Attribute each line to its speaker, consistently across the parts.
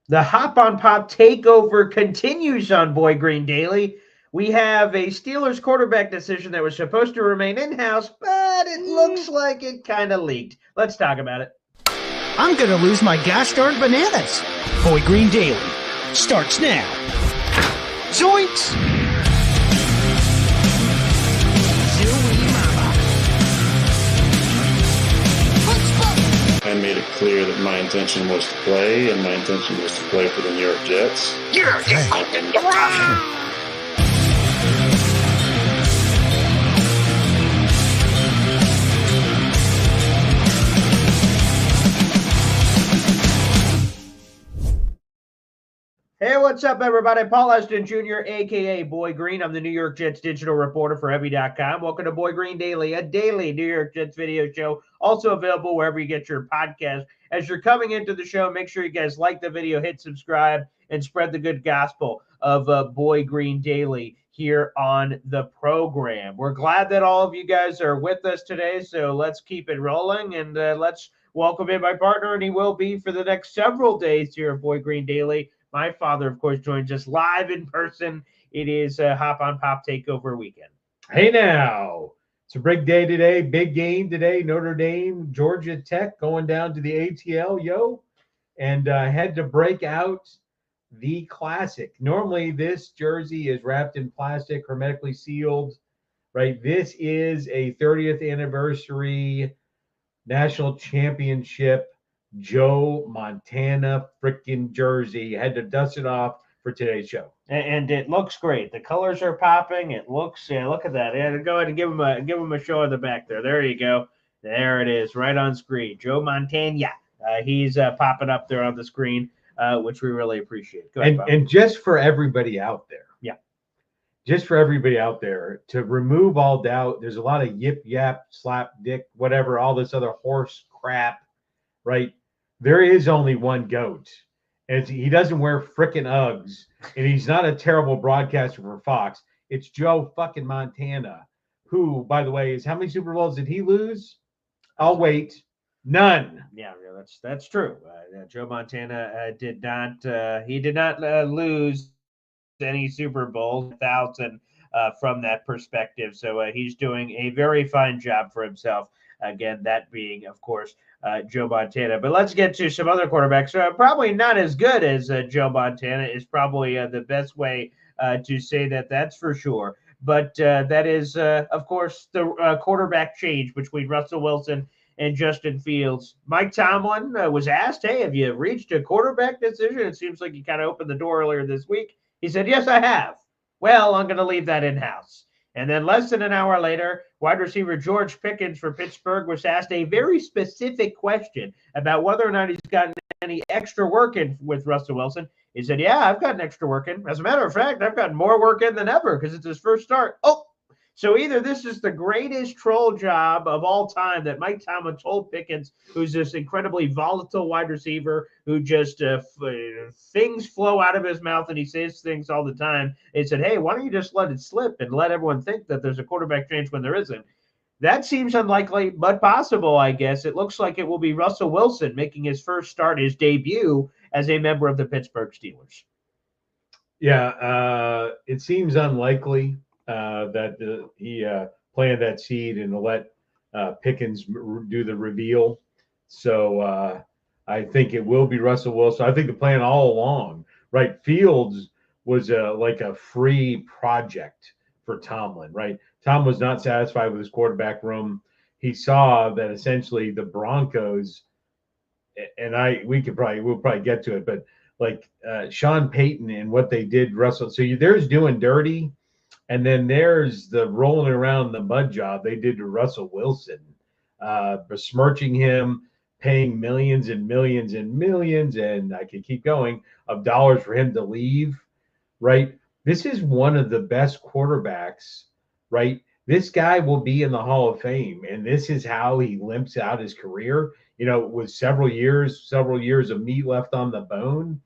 Speaker 1: The Hop on Pop takeover continues on Boy Green Daily. We have a Steelers quarterback decision that was supposed to remain in-house, but it looks like it kind of leaked. Let's talk about it.
Speaker 2: I'm going to lose my gas-darned bananas. Boy Green Daily starts now. Zoinks!
Speaker 3: I made it clear that my intention was to play, and my intention was to play for the New York Jets.
Speaker 1: Hey, what's up, everybody? Paul Eston Jr., a.k.a. Boy Green. I'm the New York Jets digital reporter for Heavy.com. Welcome to Boy Green Daily, a daily New York Jets video show, also available wherever you get your podcast. As you're coming into the show, make sure you guys like the video, hit subscribe, and spread the good gospel of Boy Green Daily here on the program. We're glad that all of you guys are with us today, so let's keep it rolling, and let's welcome in my partner, and he will be for the next several days here at Boy Green Daily. My father, of course, joins us live in person. It is Hop on Pop Takeover weekend.
Speaker 4: Hey now, it's a big day today, big game today. Notre Dame, Georgia Tech going down to the ATL, and had to break out the classic. Normally, this jersey is wrapped in plastic, hermetically sealed, right? This is a 30th anniversary national championship Joe Montana freaking jersey. Had to dust it off for today's show.
Speaker 1: And it looks great. The colors are popping. It looks, look at that. Yeah, go ahead and give him a show in the back there. There you go. There it is, right on screen. Joe Montana. He's popping up there on the screen, which we really appreciate. Go ahead,
Speaker 4: and just for everybody out there.
Speaker 1: Yeah.
Speaker 4: Just for everybody out there, to remove all doubt, there's a lot of yip, yap, slap, dick, whatever, all this other horse crap, right? There is only one GOAT, and he doesn't wear frickin' Uggs, and he's not a terrible broadcaster for Fox. It's Joe fucking Montana, who, by the way, is how many Super Bowls did he lose? I'll wait. None.
Speaker 1: Yeah, that's true. Joe Montana did not lose any Super Bowl 1,000 from that perspective. So he's doing a very fine job for himself. Again, that being, of course, Joe Montana. But let's get to some other quarterbacks. Probably not as good as Joe Montana is probably the best way to say that. That's for sure. But that is, of course, the quarterback change between Russell Wilson and Justin Fields. Mike Tomlin was asked, hey, have you reached a quarterback decision? It seems like he kind of opened the door earlier this week. He said, yes, I have. Well, I'm going to leave that in-house. And then less than an hour later, wide receiver George Pickens for Pittsburgh was asked a very specific question about whether or not he's gotten any extra work in with Russell Wilson. He said, yeah, I've gotten extra work in. As a matter of fact, I've gotten more work in than ever because it's his first start. Oh, so either this is the greatest troll job of all time that Mike Tomlin told Pickens, who's this incredibly volatile wide receiver who just things flow out of his mouth and he says things all the time. He said, hey, why don't you just let it slip and let everyone think that there's a quarterback change when there isn't? That seems unlikely, but possible, I guess. It looks like it will be Russell Wilson making his first start, his debut as a member of the Pittsburgh Steelers.
Speaker 4: Yeah, it seems unlikely that he planted that seed and let Pickens do the reveal. So I think it will be Russell Wilson. I think the plan all along, right? Fields was like a free project for Tomlin, right? Tom was not satisfied with his quarterback room. He saw that essentially the Broncos, and we'll probably get to it, but like Sean Payton and what they did, Russell. So there's doing dirty. And then there's the rolling around the mud job they did to Russell Wilson, besmirching him, paying millions and millions and millions, and I could keep going, of dollars for him to leave, right? This is one of the best quarterbacks, right? This guy will be in the Hall of Fame, and this is how he limps out his career, with several years of meat left on the bone.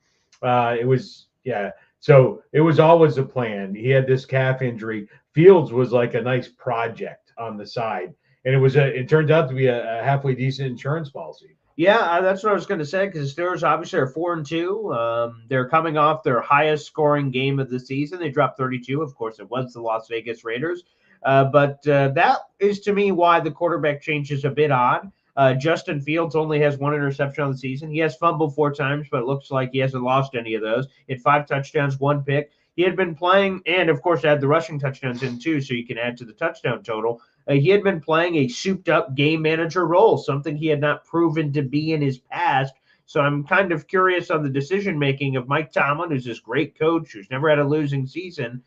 Speaker 4: So it was always a plan. He had this calf injury. Fields was like a nice project on the side, and it turns out to be a halfway decent insurance policy.
Speaker 1: Yeah, that's what I was going to say because the Steelers obviously are 4-2. They're coming off their highest scoring game of the season. They dropped 32. Of course, it was the Las Vegas Raiders. But that is to me why the quarterback change is a bit odd. Justin Fields only has one interception on the season. He has fumbled 4 times, but it looks like he hasn't lost any of those. He had 5 touchdowns, 1 pick. He had been playing, and of course, add the rushing touchdowns in too, so you can add to the touchdown total. He had been playing a souped up game manager role, something he had not proven to be in his past. So I'm kind of curious on the decision making of Mike Tomlin, who's this great coach who's never had a losing season.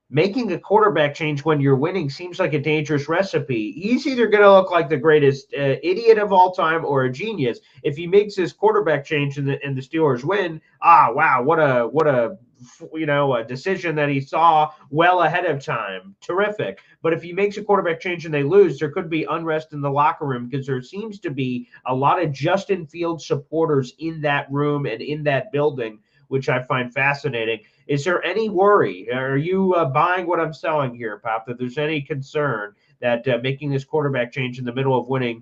Speaker 1: Making a quarterback change when you're winning seems like a dangerous recipe. He's either going to look like the greatest idiot of all time or a genius. If he makes this quarterback change and the Steelers win, wow, what a a decision that he saw well ahead of time. Terrific. But if he makes a quarterback change and they lose, there could be unrest in the locker room because there seems to be a lot of Justin Fields supporters in that room and in that building, which I find fascinating. Is there any worry? Are you buying what I'm selling here, Pop, that there's any concern that making this quarterback change in the middle of winning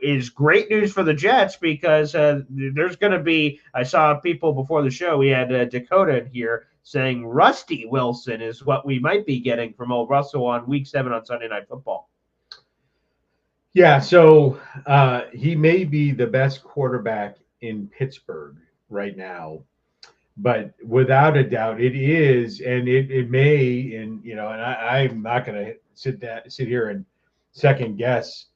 Speaker 1: is great news for the Jets because there's going to be, I saw people before the show, we had Dakota here saying Rusty Wilson is what we might be getting from old Russell on week 7 on Sunday Night Football.
Speaker 4: Yeah, so he may be the best quarterback in Pittsburgh right now. But without a doubt, it is, and it may, and I'm not going to sit here and second guess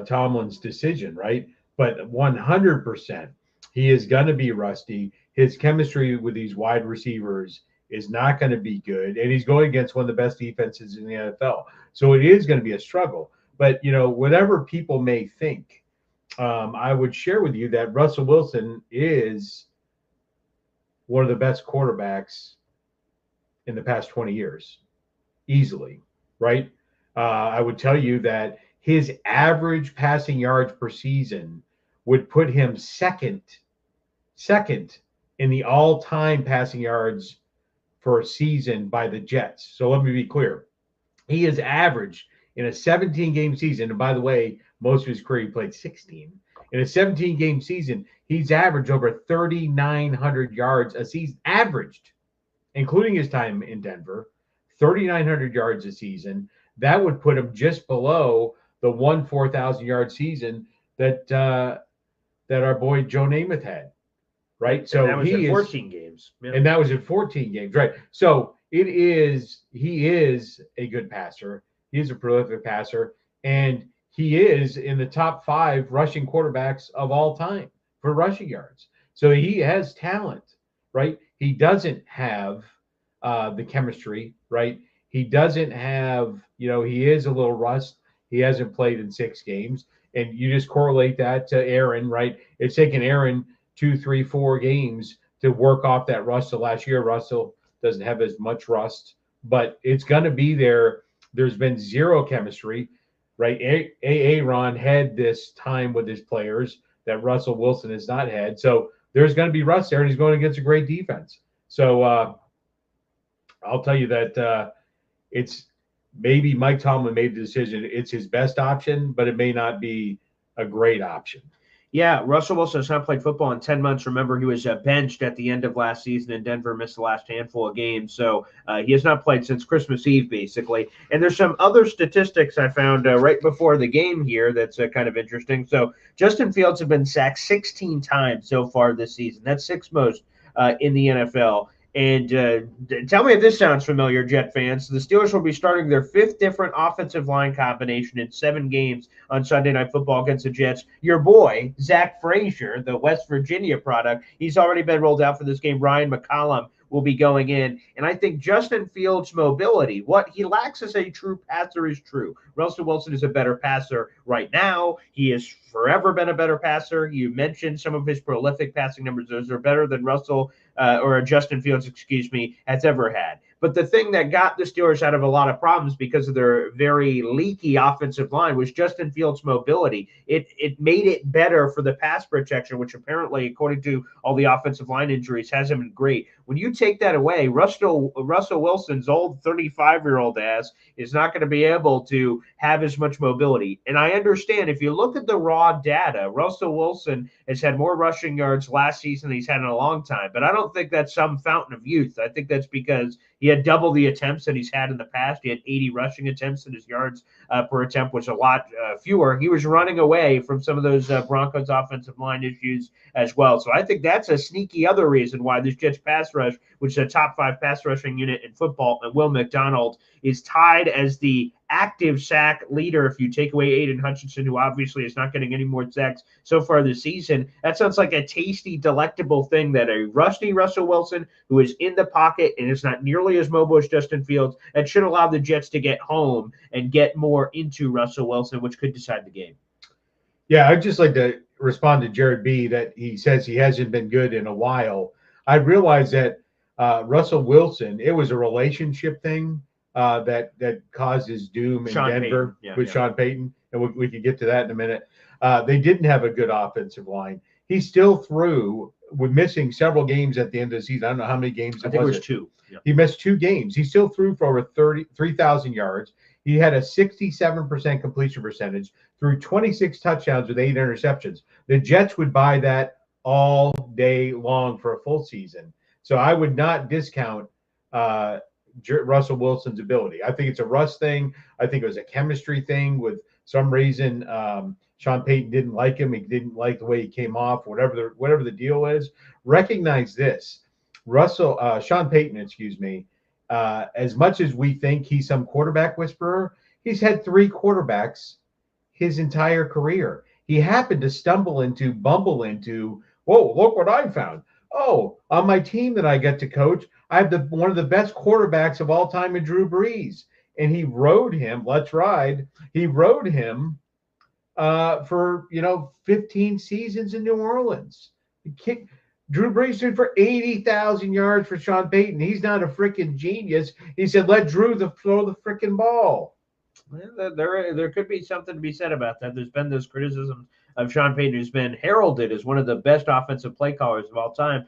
Speaker 4: Tomlin's decision, right? But 100%, he is going to be rusty. His chemistry with these wide receivers is not going to be good, and he's going against one of the best defenses in the NFL. So it is going to be a struggle. But whatever people may think, I would share with you that Russell Wilson is one of the best quarterbacks in the past 20 years, easily, right? I would tell you that his average passing yards per season would put him second in the all-time passing yards for a season by the Jets. So let me be clear. He has averaged in a 17-game season, and by the way, most of his career he played 16. In a 17-game season, he's averaged over 3,900 yards a season, averaged, including his time in Denver, 3,900 yards a season. That would put him just below the 4,000-yard season that our boy Joe Namath had, right? So
Speaker 1: and that was in 14 games.
Speaker 4: Yeah. And that was in 14 games, right? So he is a good passer. He is a prolific passer, and he is in the top 5 rushing quarterbacks of all time for rushing yards. So he has talent, right? He doesn't have the chemistry, right? He doesn't have, he is a little rust. He hasn't played in 6 games. And you just correlate that to Aaron, right? It's taken Aaron 2, 3, 4 games to work off that rust of last year. Russell doesn't have as much rust, but it's going to be there. There's been zero chemistry. Right, Aaron had this time with his players that Russell Wilson has not had. So there's going to be rust there, and he's going against a great defense. So I'll tell you that it's maybe Mike Tomlin made the decision. It's his best option, but it may not be a great option.
Speaker 1: Yeah, Russell Wilson has not played football in 10 months. Remember, he was benched at the end of last season in Denver, missed the last handful of games. So he has not played since Christmas Eve, basically. And there's some other statistics I found right before the game here that's kind of interesting. So Justin Fields has been sacked 16 times so far this season. That's 6th most in the NFL. And tell me if this sounds familiar, Jet fans. The Steelers will be starting their 5th different offensive line combination in 7 games on Sunday Night Football against the Jets. Your boy, Zach Frazier, the West Virginia product, he's already been rolled out for this game. Ryan McCollum will be going in. And I think Justin Fields' mobility, what he lacks as a true passer is true. Russell Wilson is a better passer right now. He has forever been a better passer. You mentioned some of his prolific passing numbers. Those are better than Russell or Justin Fields, has ever had. But the thing that got the Steelers out of a lot of problems because of their very leaky offensive line was Justin Fields' mobility. It made it better for the pass protection, which apparently, according to all the offensive line injuries, hasn't been great. When you take that away, Russell Wilson's old 35-year-old ass is not going to be able to have as much mobility. And I understand if you look at the raw data, Russell Wilson has had more rushing yards last season than he's had in a long time. But I don't think that's some fountain of youth. I think that's because he had double the attempts that he's had in the past. He had 80 rushing attempts, and his yards per attempt was a lot fewer. He was running away from some of those Broncos offensive line issues as well. So I think that's a sneaky other reason why this Jets pass rush, which is a top 5 pass rushing unit in football, and Will McDonald is tied as the active sack leader if you take away Aiden Hutchinson, who obviously is not getting any more sacks so far this season. That sounds like a tasty, delectable thing that a rusty Russell Wilson, who is in the pocket and is not nearly as mobile as Justin Fields, that should allow the Jets to get home and get more into Russell Wilson, which could decide the game.
Speaker 4: Yeah, I'd just like to respond to Jared B. that he says he hasn't been good in a while. I realize that Russell Wilson, it was a relationship thing that caused his doom in Denver with Sean Payton, and we can get to that in a minute. They didn't have a good offensive line. He still threw, with missing several games at the end of the season. I don't know how many games
Speaker 1: I think it was 2. Yeah.
Speaker 4: He missed 2 games. He still threw for over 3,000 yards. He had a 67% completion percentage, threw 26 touchdowns with 8 interceptions. The Jets would buy that all day long for a full season. So I would not discount Russell Wilson's ability. I think it's a Russ thing. I think it was a chemistry thing. With some reason, Sean Payton didn't like him. He didn't like the way he came off. Whatever the deal is, recognize this: Sean Payton, as much as we think he's some quarterback whisperer, he's had 3 quarterbacks his entire career. He happened to bumble into, whoa, look what I found. Oh, on my team that I get to coach, I have one of the best quarterbacks of all time in Drew Brees. And he rode him, he rode him for 15 seasons in New Orleans. Drew Brees threw for 80,000 yards for Sean Payton. He's not a freaking genius. He said, let Drew throw the freaking ball.
Speaker 1: Well, there could be something to be said about that. There's been this criticism of Sean Payton, who's been heralded as one of the best offensive play callers of all time.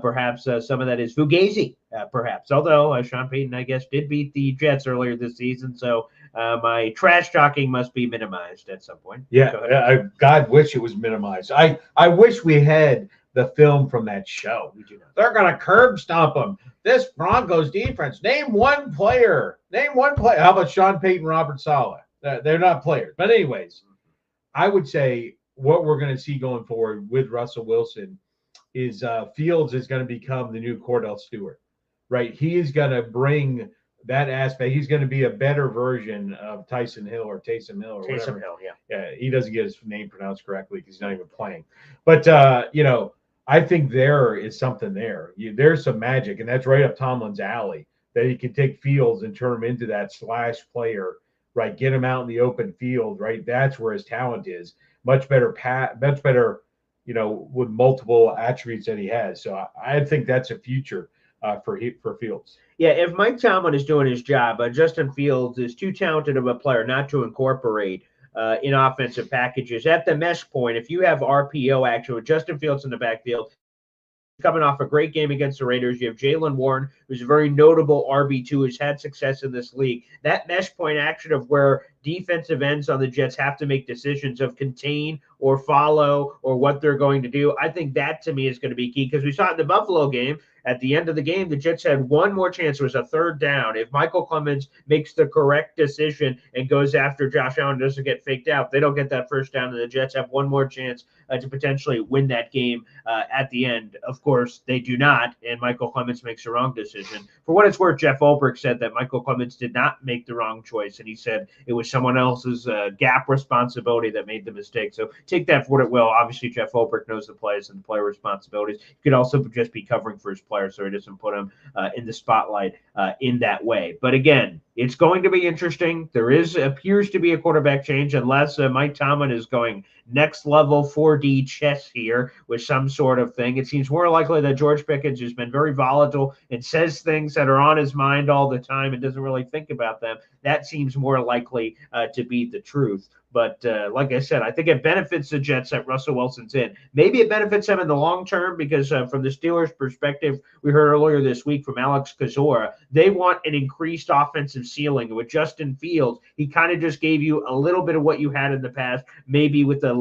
Speaker 1: Perhaps some of that is fugazi, perhaps. Although Sean Payton, I guess, did beat the Jets earlier this season, so my trash talking must be minimized at some point.
Speaker 4: Yeah, God wish it was minimized. I wish we had the film from that show. They're going to curb stomp them. This Broncos defense. Name one player. How about Sean Payton, Robert Saleh? They're not players. But anyways, I would say what we're going to see going forward with Russell Wilson is Fields is going to become the new Cordell Stewart, right? He is going to bring that aspect. He's going to be a better version of Taysom Hill or whatever.
Speaker 1: Taysom Hill,
Speaker 4: yeah. He doesn't get his name pronounced correctly because he's not even playing. But, I think there is something there. There's some magic, and that's right up Tomlin's alley, that he can take Fields and turn him into that slash player, right? Get him out in the open field, right? That's where his talent is. Much better, with multiple attributes that he has. So I think that's a future for Fields.
Speaker 1: Yeah, if Mike Tomlin is doing his job, Justin Fields is too talented of a player not to incorporate in offensive packages. At the mesh point, if you have RPO action with Justin Fields in the backfield, coming off a great game against the Raiders, you have Jaylen Warren, who's a very notable RB2, who's had success in this league. That mesh point action of where defensive ends on the Jets have to make decisions of contain or follow or what they're going to do, I think that to me is going to be key, because we saw it in the Buffalo game. At the end of the game, the Jets had one more chance. It was a 3rd down. If Michael Clemens makes the correct decision and goes after Josh Allen, doesn't get faked out, they don't get that 1st down, and the Jets have one more chance to potentially win that game at the end. Of course, they do not, and Michael Clemens makes the wrong decision. For what it's worth, Jeff Ulbrich said that Michael Clemens did not make the wrong choice, and he said it was someone else's gap responsibility that made the mistake. So take that for what it will. Obviously, Jeff Ulbrich knows the plays and the player responsibilities. He could also just be covering for his player, so he doesn't put him in the spotlight in that way. But again, it's going to be interesting. There appears to be a quarterback change unless Mike Tomlin is going next level 4D chess here with some sort of thing. It seems more likely that George Pickens has been very volatile and says things that are on his mind all the time and doesn't really think about them. That seems more likely to be the truth. But like I said, I think it benefits the Jets that Russell Wilson's in. Maybe it benefits them in the long term because from the Steelers' perspective, we heard earlier this week from Alex Kozora, they want an increased offensive ceiling. With Justin Fields, he kind of just gave you a little bit of what you had in the past, maybe with a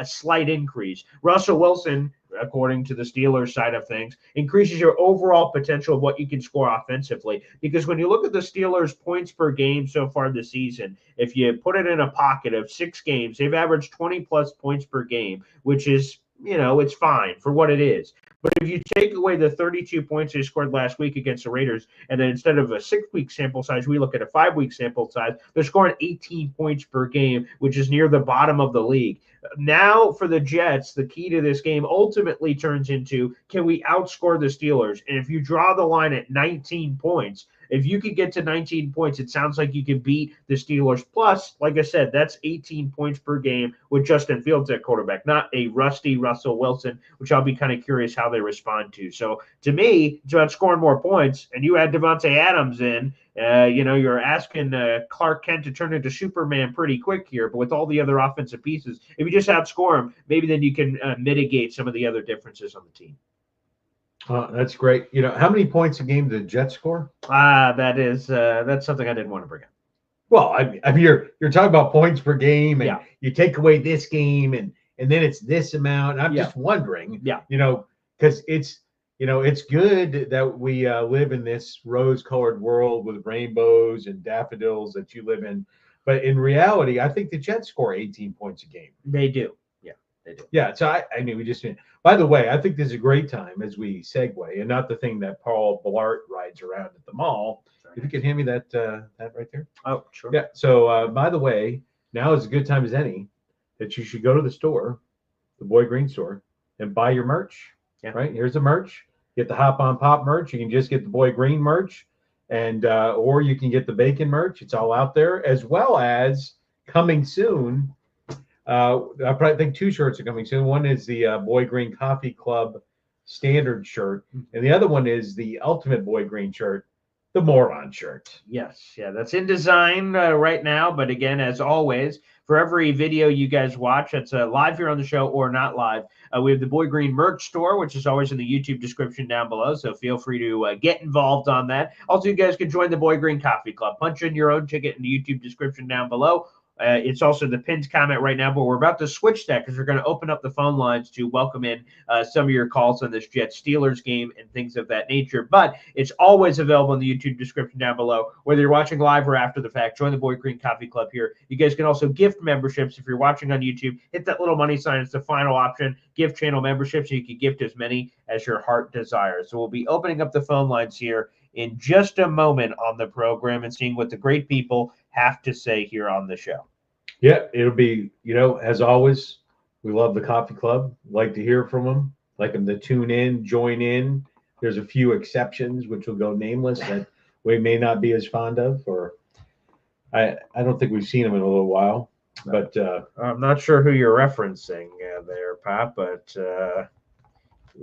Speaker 1: slight increase. Russell Wilson, according to the Steelers side of things, increases your overall potential of what you can score offensively. Because when you look at the Steelers' points per game so far this season, if you put it in a pocket of 6 games, they've averaged 20-plus points per game, which is, it's fine for what it is. But if you take away the 32 points they scored last week against the Raiders, and then instead of a 6-week sample size, we look at a 5-week sample size, they're scoring 18 points per game, which is near the bottom of the league. Now for the Jets, the key to this game ultimately turns into, can we outscore the Steelers? And if you draw the line at 19 points, if you could get to 19 points, it sounds like you could beat the Steelers. Plus, like I said, that's 18 points per game with Justin Fields at quarterback, not a rusty Russell Wilson, which I'll be kind of curious how they respond to. So to me, it's about scoring more points, and you add Devontae Adams in. You're asking Clark Kent to turn into Superman pretty quick here, but with all the other offensive pieces, if you just outscore him, maybe then you can mitigate some of the other differences on the team.
Speaker 4: That's great. How many points a game did the Jets score?
Speaker 1: That's something I didn't want to bring up.
Speaker 4: Well, I mean, you're talking about points per game, and you take away this game, and then it's this amount. I'm just wondering, because it's good that we live in this rose-colored world with rainbows and daffodils that you live in. But in reality, I think the Jets score 18 points a game.
Speaker 1: They do. Yeah, they do.
Speaker 4: Yeah, so I mean, by the way, I think this is a great time as we segue, and not the thing that Paul Blart rides around at the mall. If you could hand me that right there.
Speaker 1: Oh, sure.
Speaker 4: Yeah, so by the way, now is as good time as any that you should go to the store, the Boy Green store, and buy your merch. Yeah. Right? Here's the merch. Get the Hop on Pop merch. You can just get the Boy Green merch, and or you can get the Bacon merch. It's all out there, as well as coming soon. I probably think 2 shirts are coming soon. One is the Boy Green Coffee Club standard shirt, and the other one is the Ultimate Boy Green shirt, the Moron shirt.
Speaker 1: Yes, that's in design right now. But again, as always, for every video you guys watch that's live here on the show or not live, we have the Boy Green merch store, which is always in the YouTube description down below. So feel free to get involved on that. Also, you guys can join the Boy Green Coffee Club. Punch in your own ticket in the YouTube description down below. It's also the pinned comment right now, but we're about to switch that because we're going to open up the phone lines to welcome in some of your calls on this Jets Steelers game and things of that nature. But it's always available in the YouTube description down below, whether you're watching live or after the fact. Join the Boy Green Coffee Club here. You guys can also gift memberships. If you're watching on YouTube, hit that little money sign. It's the final option. Gift channel membership, so you can gift as many as your heart desires. So we'll be opening up the phone lines here in just a moment on the program and seeing what the great people have to say here on the show.
Speaker 4: Yeah, it'll be, as always, we love the coffee club. Like to hear from them. Like them to tune in, join in. There's a few exceptions, which will go nameless, that we may not be as fond of, or I don't think we've seen them in a little while. But
Speaker 1: I'm not sure who you're referencing there, Pop, but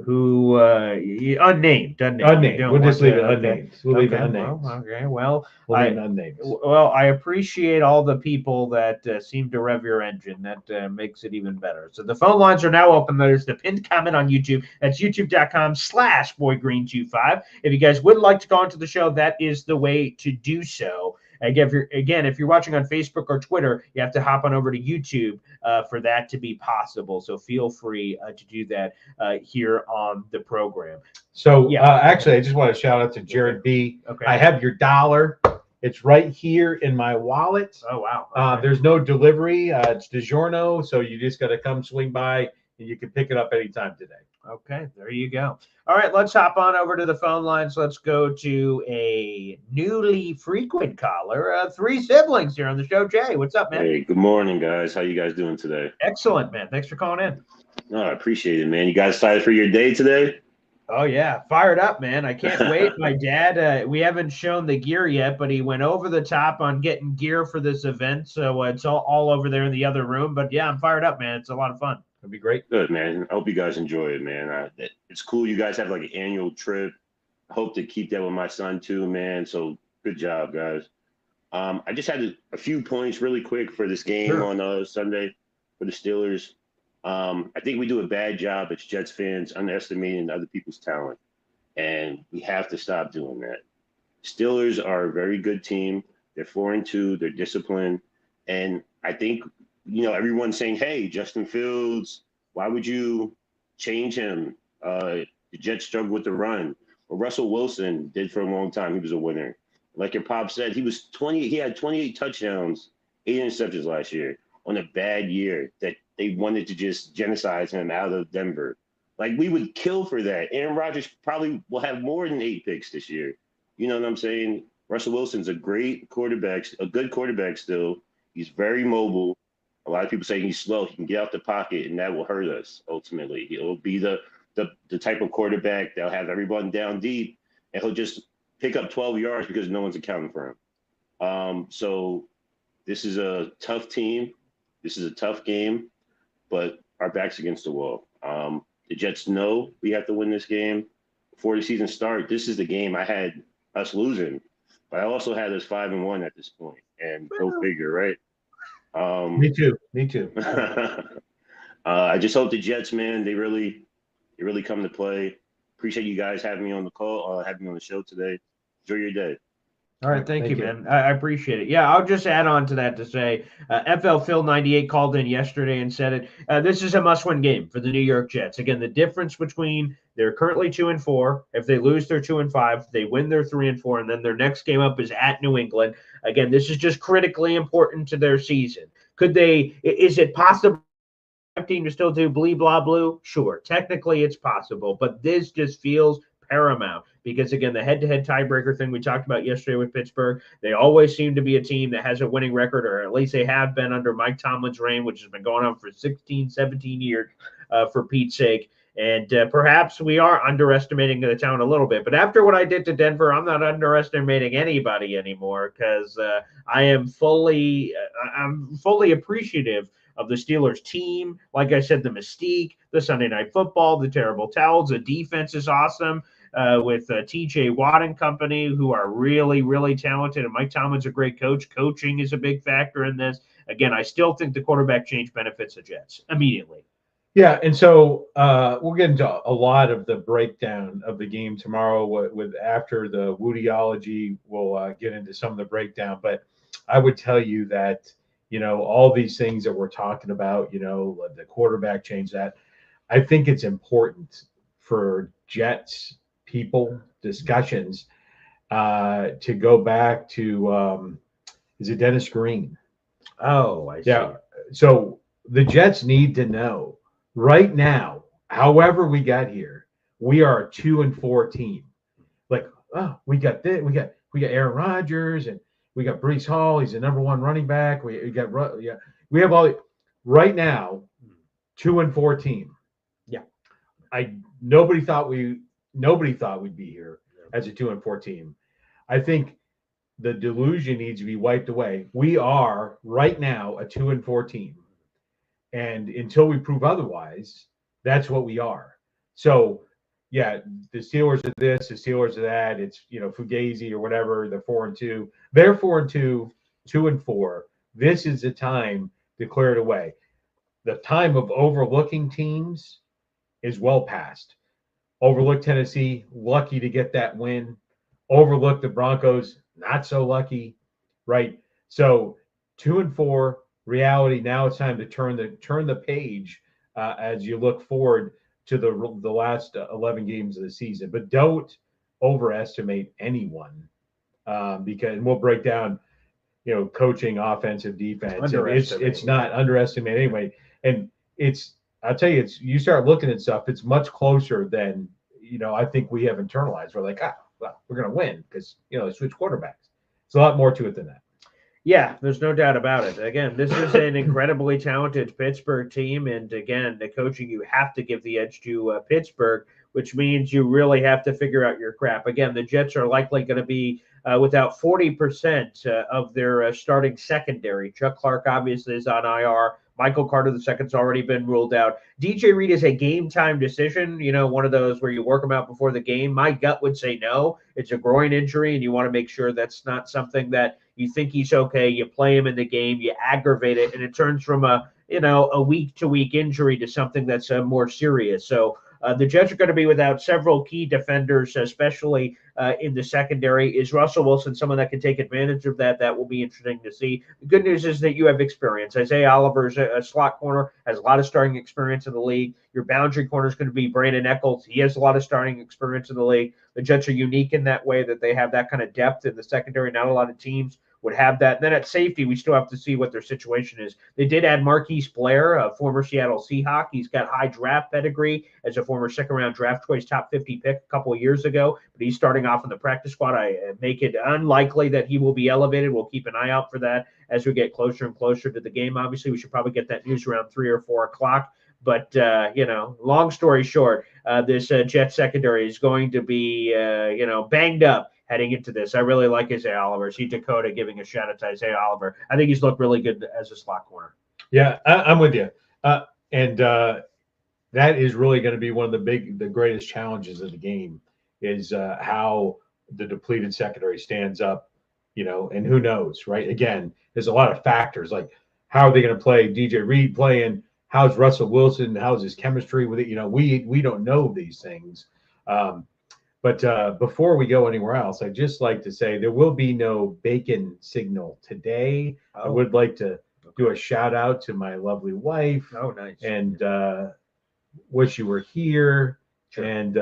Speaker 1: who unnamed.
Speaker 4: We'll just leave it unnamed. We'll leave it unnamed.
Speaker 1: We'll
Speaker 4: leave it unnamed.
Speaker 1: Well, I appreciate all the people that seem to rev your engine. That makes it even better. So the phone lines are now open. There's the pinned comment on YouTube. That's youtube.com/boygreen25. If you guys would like to go into the show, that is the way to do so. Again, if you're watching on Facebook or Twitter, you have to hop on over to YouTube for that to be possible. So feel free to do that here on the program.
Speaker 4: So actually, I just want to shout out to Jared B.
Speaker 1: Okay.
Speaker 4: I have your dollar. It's right here in my wallet.
Speaker 1: Oh, wow.
Speaker 4: Okay. There's no delivery. It's DiGiorno, so you just got to come swing by, and you can pick it up anytime today.
Speaker 1: Okay, there you go. All right, let's hop on over to the phone lines. Let's go to a newly frequent caller. 3 siblings here on the show. Jay, what's up, man?
Speaker 5: Hey, good morning, guys. How you guys doing today?
Speaker 1: Excellent, man. Thanks for calling in.
Speaker 5: No, I appreciate it, man. You guys excited for your day today?
Speaker 1: Oh yeah, fired up, man! I can't wait. My dad, we haven't shown the gear yet, but he went over the top on getting gear for this event, so it's all over there in the other room. But yeah, I'm fired up, man. It's a lot of fun.
Speaker 4: It'll be great.
Speaker 5: Good, man. I hope you guys enjoy it, man. It's cool. You guys have like an annual trip. I hope to keep that with my son too, man. So good job, guys. I just had a few points really quick for this game on Sunday for the Steelers. I think we do a bad job as Jets fans underestimating other people's talent, and we have to stop doing that. Steelers are a very good team. They're 4-2. They're disciplined, and I think everyone's saying, "Hey, Justin Fields, why would you change him?" The Jets struggle with the run. Well, Russell Wilson did for a long time. He was a winner. Like your pop said, he had 28 touchdowns, 8 interceptions last year on a bad year that they wanted to just genocide him out of Denver. Like, we would kill for that. Aaron Rodgers probably will have more than 8 picks this year. You know what I'm saying? Russell Wilson's a great quarterback, a good quarterback still. He's very mobile. A lot of people say he's slow. He can get out the pocket, and that will hurt us ultimately. He'll be the type of quarterback that'll have everyone down deep, and he'll just pick up 12 yards because no one's accounting for him. So this is a tough team. This is a tough game, but our back's against the wall. The Jets know we have to win this game. Before the season started, this is the game I had us losing, but I also had us 5-1 at this point, and go figure, right?
Speaker 4: Me too.
Speaker 5: I just hope the Jets, man, they really come to play. Appreciate you guys having me on the call, having me on the show today. Enjoy your day.
Speaker 1: All right, thank you, man. I appreciate it. Yeah, I'll just add on to that to say FL Phil 98 called in yesterday and said it. This is a must-win game for the New York Jets. Again, the difference between they're currently 2-4. If they lose, they're 2-5. They win, they're 3-4, and then their next game up is at New England. Again, this is just critically important to their season. Is it possible team to still do blee blah blue? Sure, technically it's possible, but this just feels paramount because, again, the head-to-head tiebreaker thing we talked about yesterday with Pittsburgh, they always seem to be a team that has a winning record, or at least they have been under Mike Tomlin's reign, which has been going on for 16, 17 years, for Pete's sake. And perhaps we are underestimating the talent a little bit. But after what I did to Denver, I'm not underestimating anybody anymore because I'm fully appreciative of the Steelers team. Like I said, the mystique, the Sunday Night Football, the terrible towels, the defense is awesome with TJ Watt and company, who are really, really talented. And Mike Tomlin's a great coach. Coaching is a big factor in this. Again, I still think the quarterback change benefits the Jets immediately.
Speaker 4: Yeah, and so we'll get into a lot of the breakdown of the game tomorrow. With after the Woodyology, we'll get into some of the breakdown. But I would tell you that all these things that we're talking about, the quarterback change, that I think it's important for Jets people discussions to go back to is it Dennis Green?
Speaker 1: Oh, I see.
Speaker 4: Yeah. So the Jets need to know right now, however we got here, we are a 2-4 team. Like, we got this, we got Aaron Rodgers, and we got Breece Hall. He's the number 1 running back. We have all right now, 2-4 team.
Speaker 1: Yeah,
Speaker 4: nobody thought we'd be here as a 2-4 team. I think the delusion needs to be wiped away. We are right now a 2-4 team. And until we prove otherwise, that's what we are. So, yeah, the Steelers are this, the Steelers are that. It's, Fugazi or whatever. They're 4-2. They're 4-2, 2-4. This is the time to clear it away. The time of overlooking teams is well past. Overlooked Tennessee, lucky to get that win. Overlooked the Broncos, not so lucky, right? So 2-4. Reality, now it's time to turn the page as you look forward to the last 11 games of the season. But don't overestimate anyone because we'll break down, coaching, offensive, defense. It's not underestimate anyway. And I'll tell you, you start looking at stuff, it's much closer than, I think we have internalized. We're like, we're going to win because, they switch quarterbacks. It's a lot more to it than that.
Speaker 1: Yeah, there's no doubt about it. Again, this is an incredibly talented Pittsburgh team. And again, the coaching, you have to give the edge to Pittsburgh which means you really have to figure out your crap. Again, the Jets are likely going to be without 40% of their starting secondary. Chuck Clark obviously is on IR. Michael Carter II's already been ruled out. DJ Reed is a game time decision, one of those where you work him out before the game. My gut would say no. It's a groin injury, and you want to make sure that's not something that you think he's okay. You play him in the game, you aggravate it, and it turns from a week-to-week injury to something that's more serious. So the Jets are going to be without several key defenders, especially in the secondary. Is Russell Wilson someone that can take advantage of that? That will be interesting to see. The good news is that you have experience. Isaiah Oliver's a slot corner, has a lot of starting experience in the league. Your boundary corner is going to be Brandon Eccles. He has a lot of starting experience in the league. The Jets are unique in that way that they have that kind of depth in the secondary. Not a lot of teams would have that. Then at safety, we still have to see what their situation is. They did add Marquise Blair, a former Seattle Seahawk. He's got high draft pedigree as a former second-round draft choice, top 50 pick a couple of years ago, but he's starting off in the practice squad. I make it unlikely that he will be elevated. We'll keep an eye out for that as we get closer and closer to the game. Obviously, we should probably get that news around 3 or 4 o'clock. But, long story short, this Jet secondary is going to be, banged up heading into this. I really like Isaiah Oliver. See Dakota giving a shout out to Isaiah Oliver. I think he's looked really good as a slot corner.
Speaker 4: Yeah, I'm with you. And that is really going to be one of the greatest challenges of the game is how the depleted secondary stands up, and who knows, right? Again, there's a lot of factors like how are they going to play DJ Reed playing? How's Russell Wilson? How's his chemistry with it? We don't know these things. But before we go anywhere else, I'd just like to say there will be no bacon signal today. Oh. I would like to do a shout out to my lovely wife.
Speaker 1: Oh, nice.
Speaker 4: And wish you were here. Sure. And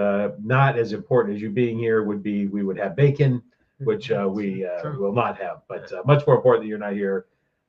Speaker 4: not as important as you being here would be we would have bacon, which we will not have. But much more important that you're not here.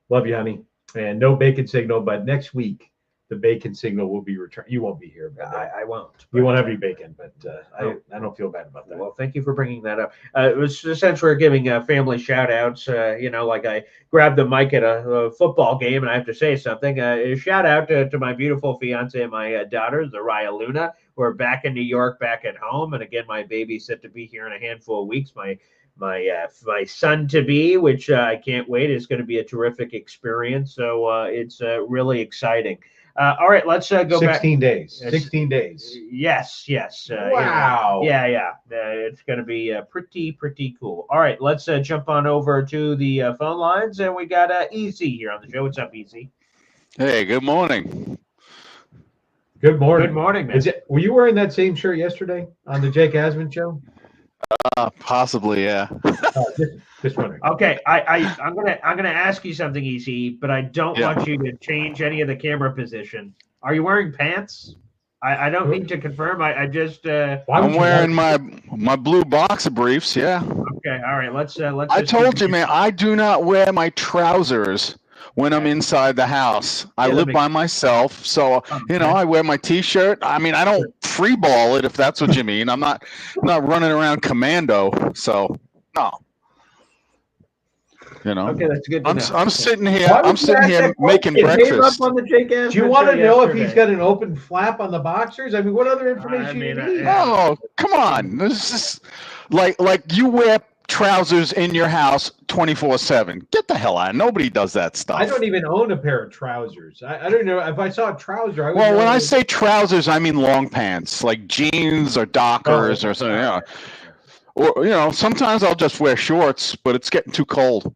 Speaker 4: Love you, honey. And no bacon signal, but next week the bacon signal will be returned. You won't be here. But,
Speaker 1: I won't.
Speaker 4: You won't have any bacon, but I don't feel bad about that.
Speaker 1: Well, thank you for bringing that up. It was since we're giving family shout outs, like I grabbed the mic at a football game and I have to say something. A shout out to my beautiful fiance and my daughters, Araya Luna, who are back in New York, back at home. And again, my baby's set to be here in a handful of weeks. My son to be, which I can't wait, is going to be a terrific experience. So it's really exciting. All right, let's go
Speaker 4: 16
Speaker 1: back.
Speaker 4: 16 days. 16 days.
Speaker 1: Yes.
Speaker 4: Wow.
Speaker 1: Yeah. It's going to be pretty cool. All right, let's jump on over to the phone lines, and we got Easy here on the show. What's up, Easy?
Speaker 6: Hey, good morning.
Speaker 4: Good morning.
Speaker 1: Good morning, man.
Speaker 4: Were you wearing that same shirt yesterday on the Jake Asman show?
Speaker 6: Possibly, yeah.
Speaker 4: Just wondering.
Speaker 1: Okay, I'm gonna ask you something, Easy, but I don't want you to change any of the camera position. Are you wearing pants? I don't need to confirm. I just
Speaker 6: I'm wearing my blue boxer briefs. Yeah.
Speaker 1: Okay. All right. Let's.
Speaker 6: I told you, man. I do not wear my trousers when I'm inside the house. I live by myself, so I wear my T-shirt. I mean, I don't free ball it if that's what you mean. I'm not running around commando. So no.
Speaker 1: Okay, that's good.
Speaker 6: I'm sitting here. I'm sitting here making breakfast.
Speaker 1: On the Jake Asman
Speaker 4: do you want to know
Speaker 1: yesterday.
Speaker 4: if he's got an open flap on the boxers? I mean, what other information do you need?
Speaker 6: Oh, come on! This is like you wear trousers in your house 24/7. Get the hell out! Nobody does that stuff.
Speaker 4: I don't even own a pair of trousers. I don't know if I saw a trouser. I would
Speaker 6: well, when I say trousers, I mean long pants, like jeans or Dockers or something. Or sometimes I'll just wear shorts, but it's getting too cold.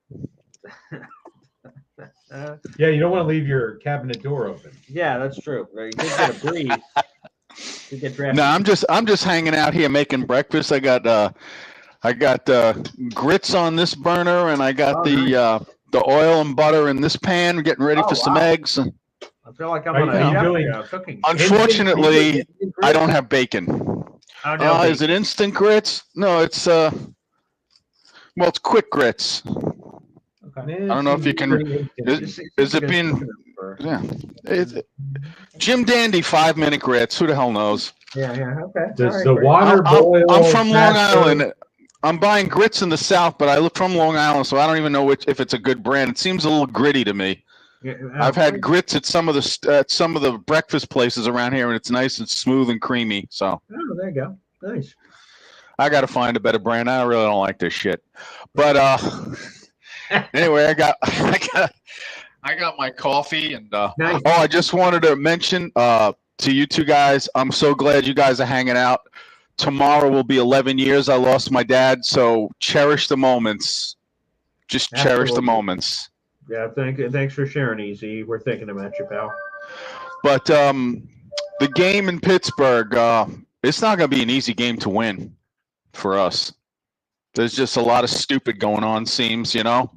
Speaker 4: Yeah, you don't want to leave your cabinet door open.
Speaker 1: Yeah, that's true. You did get a breeze. You get drafted.
Speaker 6: No, I'm just hanging out here making breakfast. I got grits on this burner, and I got the oil and butter in this pan. We're getting ready for some eggs.
Speaker 1: I feel like I'm doing cooking.
Speaker 6: Unfortunately, I don't have bacon. Is it instant grits? No, it's it's quick grits.
Speaker 1: Okay.
Speaker 6: I don't know if you can. Is it being? Yeah. Jim Dandy 5-minute grits. Who the hell knows?
Speaker 1: Yeah. Okay.
Speaker 4: Does the water boil?
Speaker 6: I'm from Long Island. I'm buying grits in the South, but I live from Long Island, so I don't even know if it's a good brand. It seems a little gritty to me.
Speaker 1: Yeah,
Speaker 6: I've had grits at some of the breakfast places around here, and it's nice and smooth and creamy. So
Speaker 1: oh, there you go. Nice.
Speaker 6: I got to find a better brand. I really don't like this shit. But anyway, I got my coffee, and
Speaker 1: Nice.
Speaker 6: I just wanted to mention to you two guys, I'm so glad you guys are hanging out. Tomorrow will be 11 years I lost my dad, so cherish the moments. Just cherish the
Speaker 1: Absolutely.
Speaker 6: moments.
Speaker 1: Yeah, thanks for sharing, Easy. We're thinking about you, pal.
Speaker 6: But the game in Pittsburgh, it's not going to be an easy game to win for us. There's just a lot of stupid going on, seems, you know.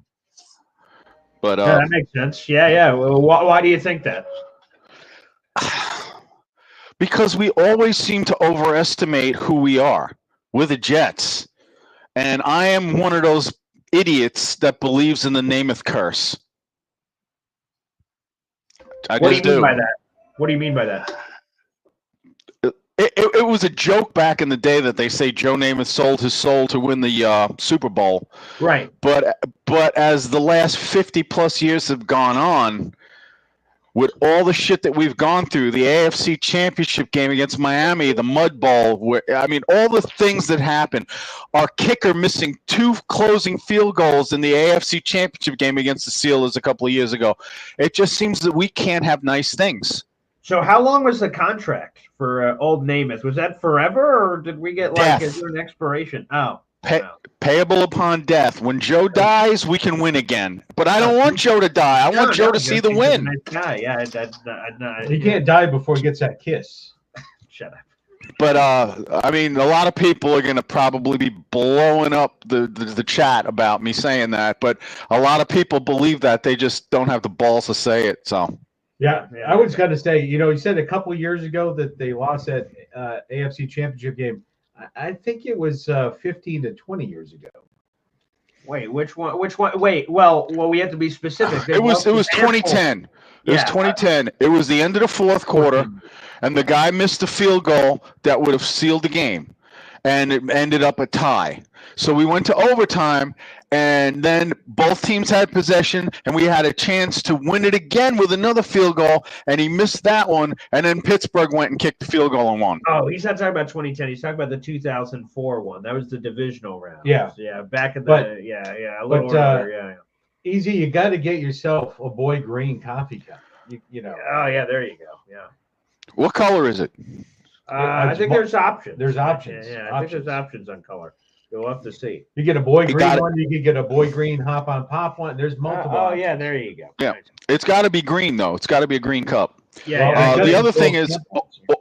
Speaker 6: But
Speaker 1: yeah, that makes sense. Yeah. Well, why do you think that?
Speaker 6: Because we always seem to overestimate who we are. We're the Jets. And I am one of those idiots that believes in the Namath curse.
Speaker 1: What do you mean by that? What do you mean by that?
Speaker 6: It was a joke back in the day that they say Joe Namath sold his soul to win the Super Bowl.
Speaker 1: Right.
Speaker 6: But as the last 50 plus years have gone on, with all the shit that we've gone through, the AFC Championship game against Miami, the mud ball, all the things that happened, our kicker missing 2 closing field goals in the AFC Championship game against the Steelers a couple of years ago. It just seems that we can't have nice things.
Speaker 1: So how long was the contract for old Namath? Was that forever, or did we get like an expiration? Oh.
Speaker 6: Payable upon death. When Joe dies, we can win again. But I don't want Joe to die. I want Joe to see the win.
Speaker 1: Nice guy. Yeah,
Speaker 4: he can't die before he gets that kiss.
Speaker 1: Shut up.
Speaker 6: But I mean, a lot of people are going to probably be blowing up the chat about me saying that. But a lot of people believe that. They just don't have the balls to say it. So.
Speaker 4: Yeah, I was going to say, you said a couple years ago that they lost that AFC Championship game. I think it was 15 to 20 years ago.
Speaker 1: Wait, which one? Wait, well, we have to be specific.
Speaker 6: It was 2010. It was 2010. It was the end of the fourth quarter, and the guy missed the field goal that would have sealed the game, and it ended up a tie. So we went to overtime, and then both teams had possession, and we had a chance to win it again with another field goal, and he missed that one, and then Pittsburgh went and kicked the field goal and won.
Speaker 1: Oh, he's not talking about 2010. He's talking about the 2004 one. That was the divisional round.
Speaker 4: Yeah.
Speaker 1: Yeah, back in the a little earlier.
Speaker 4: Easy, you got to get yourself a Boy Green coffee cup. You know.
Speaker 1: Oh, yeah, there you go. Yeah.
Speaker 6: What color is it?
Speaker 1: I think there's options.
Speaker 4: There's options.
Speaker 1: Yeah, I think there's options on color. We'll have to see.
Speaker 4: You get a Boy Green one. You can get a Boy Green Hop on Pop one. There's multiple.
Speaker 1: Oh, yeah, there you go.
Speaker 6: Yeah, it's got to be green though. It's got to be a green cup.
Speaker 1: Yeah.
Speaker 6: The other thing is,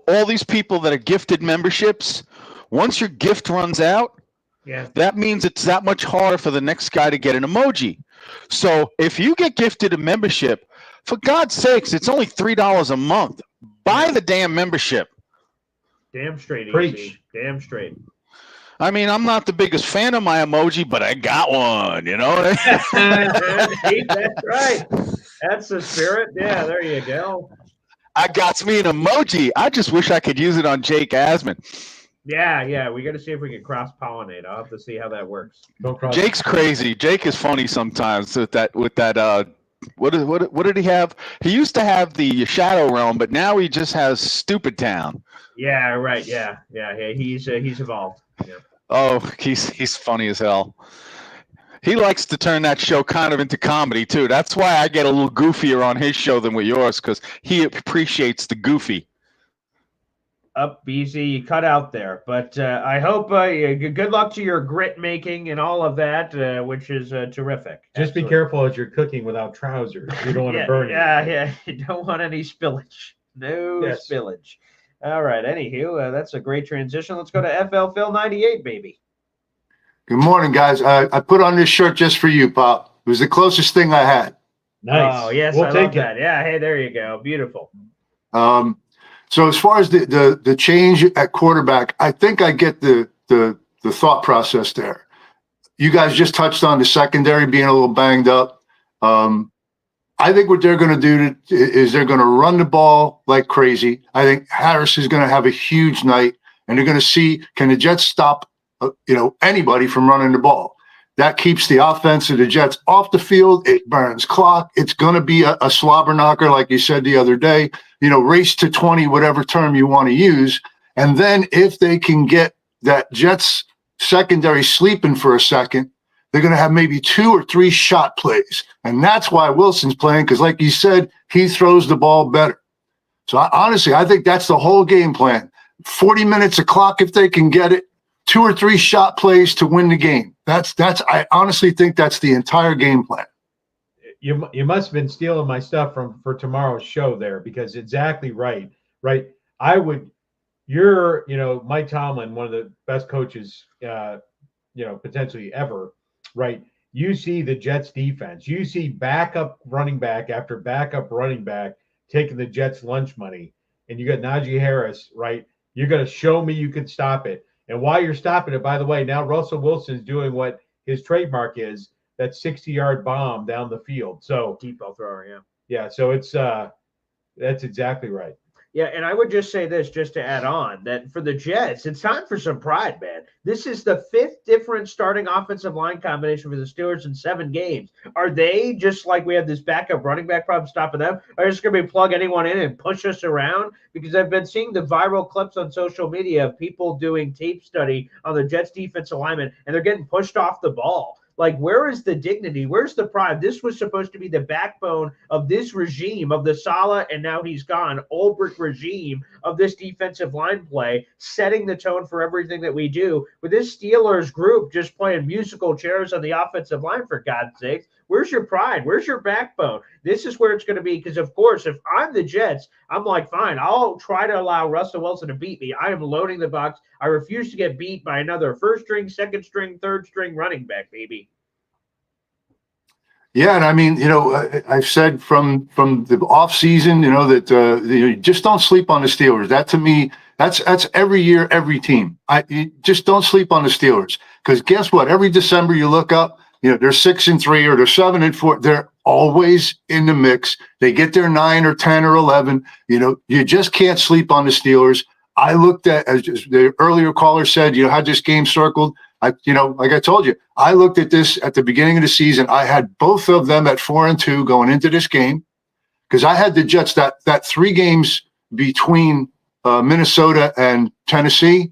Speaker 6: all these people that are gifted memberships, once your gift runs out, that means it's that much harder for the next guy to get an emoji. So if you get gifted a membership, for God's sakes, it's only $3 a month. Buy the damn membership.
Speaker 1: Damn straight.
Speaker 4: Preach.
Speaker 1: Easy. Damn straight.
Speaker 6: I mean, I'm not the biggest fan of my emoji, but I got one, you know?
Speaker 1: That's right. That's the spirit. Yeah, there you go.
Speaker 6: I got me an emoji. I just wish I could use it on Jake Asman.
Speaker 1: Yeah. We got to see if we can cross-pollinate. I'll have to see how that works.
Speaker 6: Jake's crazy. Jake is funny sometimes with that. What did he have? He used to have the Shadow Realm, but now he just has Stupid Town.
Speaker 1: Yeah, right. Yeah. He's evolved. Yeah.
Speaker 6: Oh, he's funny as hell. He likes to turn that show kind of into comedy too. That's why I get a little goofier on his show than with yours, because he appreciates the goofy.
Speaker 1: Up, BZ, you cut out there. But I hope good luck to your grit making and all of that, which is terrific.
Speaker 4: Just be careful as you're cooking without trousers. You don't want to burn it.
Speaker 1: Yeah. You don't want any spillage. No spillage. All right. Anywho, that's a great transition. Let's go to FL Phil 98, baby.
Speaker 7: Good morning, guys. I put on this shirt just for you, Pop. It was the closest thing I had.
Speaker 4: Nice.
Speaker 1: Oh, yes, I love that. Yeah, hey, there you go. Beautiful.
Speaker 7: So as far as the change at quarterback, I think I get the thought process there. You guys just touched on the secondary being a little banged up. I think what they're going to do is they're going to run the ball like crazy. I think Harris is going to have a huge night, and they're going to see, can the Jets stop anybody from running the ball. That keeps the offense of the Jets off the field. It burns clock. It's going to be a slobber knocker, like you said the other day, race to 20, whatever term you want to use. And then if they can get that Jets secondary sleeping for a second, they're going to have maybe 2 or 3 shot plays. And that's why Wilson's playing, because like you said, he throws the ball better. So honestly, I think that's the whole game plan. 40 minutes of clock if they can get it, 2 or 3 shot plays to win the game. I honestly think that's the entire game plan.
Speaker 4: You must have been stealing my stuff for tomorrow's show there, because exactly right. Mike Tomlin, one of the best coaches, potentially ever, right? You see the Jets defense. You see backup running back after backup running back taking the Jets lunch money, and you got Najee Harris, right? You're going to show me you can stop it. And while you're stopping it, by the way, now Russell Wilson's doing what his trademark is, that 60-yard bomb down the field. So
Speaker 1: deep ball thrower, yeah.
Speaker 4: Yeah, so it's that's exactly right.
Speaker 1: Yeah, and I would just say this, just to add on, that for the Jets, it's time for some pride, man. This is the 5th different starting offensive line combination for the Steelers in 7 games. Are they, just like we have this backup running back problem stopping them, are just going to be plug anyone in and push us around? Because I've been seeing the viral clips on social media of people doing tape study on the Jets defensive linemen, and they're getting pushed off the ball. Like, where is the dignity? Where's the pride? This was supposed to be the backbone of this regime, of the Saleh, and now he's gone, Ulbrich regime of this defensive line play, setting the tone for everything that we do. With this Steelers group just playing musical chairs on the offensive line, for God's sakes, where's your pride? Where's your backbone? This is where it's going to be, because, of course, if I'm the Jets, I'm like, fine, I'll try to allow Russell Wilson to beat me. I am loading the box. I refuse to get beat by another first-string, second-string, third-string running back, baby.
Speaker 7: Yeah, and I mean, I've said from the offseason, that just don't sleep on the Steelers. That, to me, that's every year, every team. You just don't sleep on the Steelers, because guess what? Every December you look up, they're 6-3 or they're 7-4. They're always in the mix. They get their 9 or 10 or 11. You just can't sleep on the Steelers. I looked at, as the earlier caller said, had this game circled. Like I told you, I looked at this at the beginning of the season. I had both of them at 4-2 going into this game, because I had the Jets that 3 games between Minnesota and Tennessee.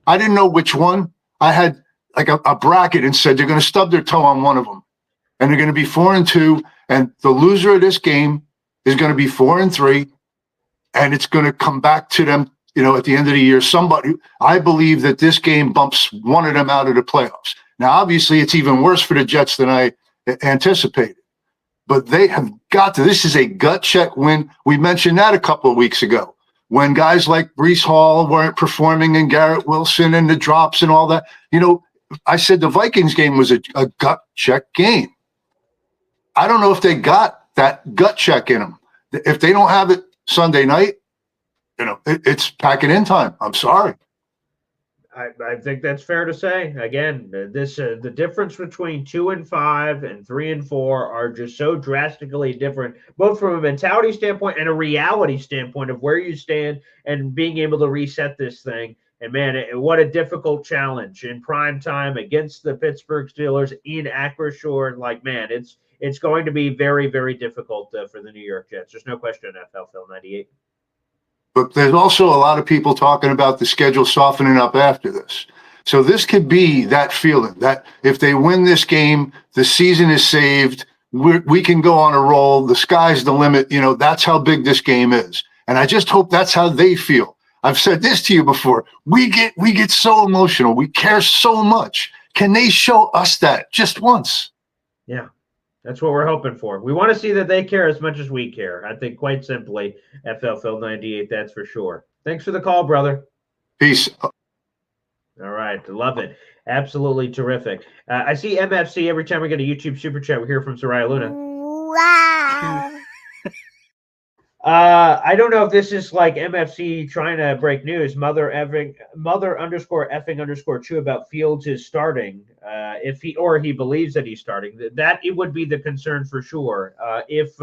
Speaker 7: I didn't know which one. I had like a bracket and said they're going to stub their toe on one of them, and they're going to be 4-2, and the loser of this game is going to be 4-3, and it's going to come back to them. At the end of the year, I believe that this game bumps one of them out of the playoffs. Now, obviously, it's even worse for the Jets than I anticipated, but they have got to. This is a gut check win. We mentioned that a couple of weeks ago when guys like Breece Hall weren't performing, and Garrett Wilson and the drops and all that. I said the Vikings game was a gut check game. I don't know if they got that gut check in them. If they don't have it Sunday night, it's packing in time. I'm sorry.
Speaker 1: I think that's fair to say. Again, the difference between 2-5 and 3-4 are just so drastically different, both from a mentality standpoint and a reality standpoint of where you stand and being able to reset this thing. And man, what a difficult challenge in prime time against the Pittsburgh Steelers in Acrisure. Like, man, it's going to be very, very difficult for the New York Jets. There's no question. FLFL 98.
Speaker 7: But there's also a lot of people talking about the schedule softening up after this. So this could be that feeling that if they win this game, the season is saved. We can go on a roll. The sky's the limit. That's how big this game is. And I just hope that's how they feel. I've said this to you before. We get so emotional. We care so much. Can they show us that just once?
Speaker 1: Yeah. That's what we're hoping for. We want to see that they care as much as we care. I think, quite simply, FLFL 98, that's for sure. Thanks for the call, brother.
Speaker 7: Peace.
Speaker 1: All right. Love it. Absolutely terrific. I see MFC every time we get a YouTube super chat. We hear from Soraya Luna.
Speaker 8: Wow.
Speaker 1: I don't know if this is like MFC trying to break news. Mother _effing_ chew about Fields is starting. If he believes that he's starting, that it would be the concern for sure. If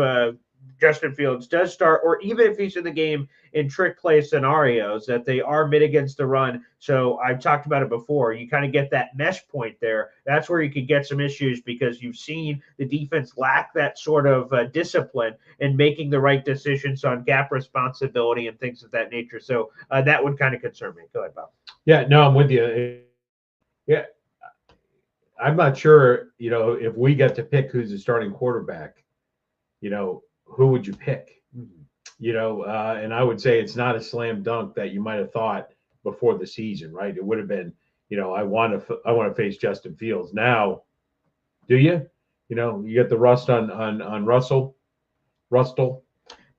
Speaker 1: Justin Fields does start, or even if he's in the game in trick play scenarios, that they are mid against the run. So I've talked about it before. You kind of get that mesh point there. That's where you could get some issues because you've seen the defense lack that sort of discipline in making the right decisions on gap responsibility and things of that nature. So that would kind of concern me. Go ahead, Bob.
Speaker 4: Yeah, no, I'm with you. Yeah, I'm not sure, if we get to pick who's the starting quarterback, who would you pick? And I would say it's not a slam dunk that you might have thought before the season, right? It would have been, I want to face Justin Fields. Now, do you? You get the rust on Russell.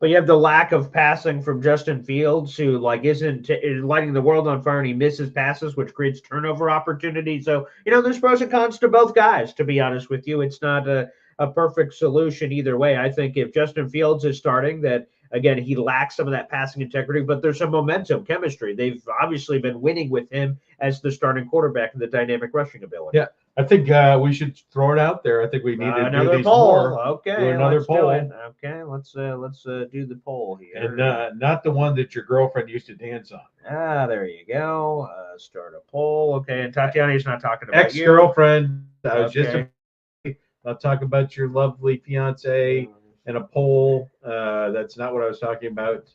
Speaker 1: But you have the lack of passing from Justin Fields, who isn't lighting the world on fire, and he misses passes, which creates turnover opportunities. So there's pros and cons to both guys. To be honest with you, it's not a perfect solution either way. I think if Justin Fields is starting, that again he lacks some of that passing integrity, but there's some momentum, chemistry. They've obviously been winning with him as the starting quarterback and the dynamic rushing ability.
Speaker 4: Yeah, I think we should throw it out there. I think we need to
Speaker 1: another
Speaker 4: do these
Speaker 1: poll.
Speaker 4: more.
Speaker 1: Okay,
Speaker 4: do another poll.
Speaker 1: Okay, let's do the poll here.
Speaker 4: And not the one that your girlfriend used to dance on.
Speaker 1: There you go. Start a poll. Okay, and Tatiana's not talking about
Speaker 4: ex-girlfriend. I was
Speaker 1: Okay.
Speaker 4: I'll talk about your lovely fiance and a poll. That's not what I was talking about.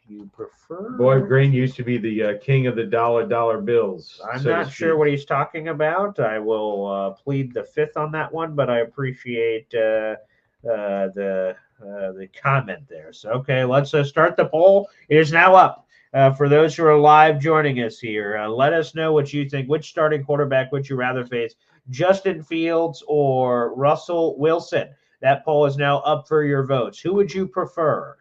Speaker 1: You prefer?
Speaker 4: Boy Green used to be the king of the dollar bills.
Speaker 1: I'm
Speaker 4: so
Speaker 1: not sure what he's talking about. I will plead the fifth on that one, but I appreciate the comment there. So, okay, let's start the poll. It is now up. For those who are live joining us here, let us know what you think. Which starting quarterback would you rather face, Justin Fields or Russell Wilson? That poll is now up for your votes. Who would you prefer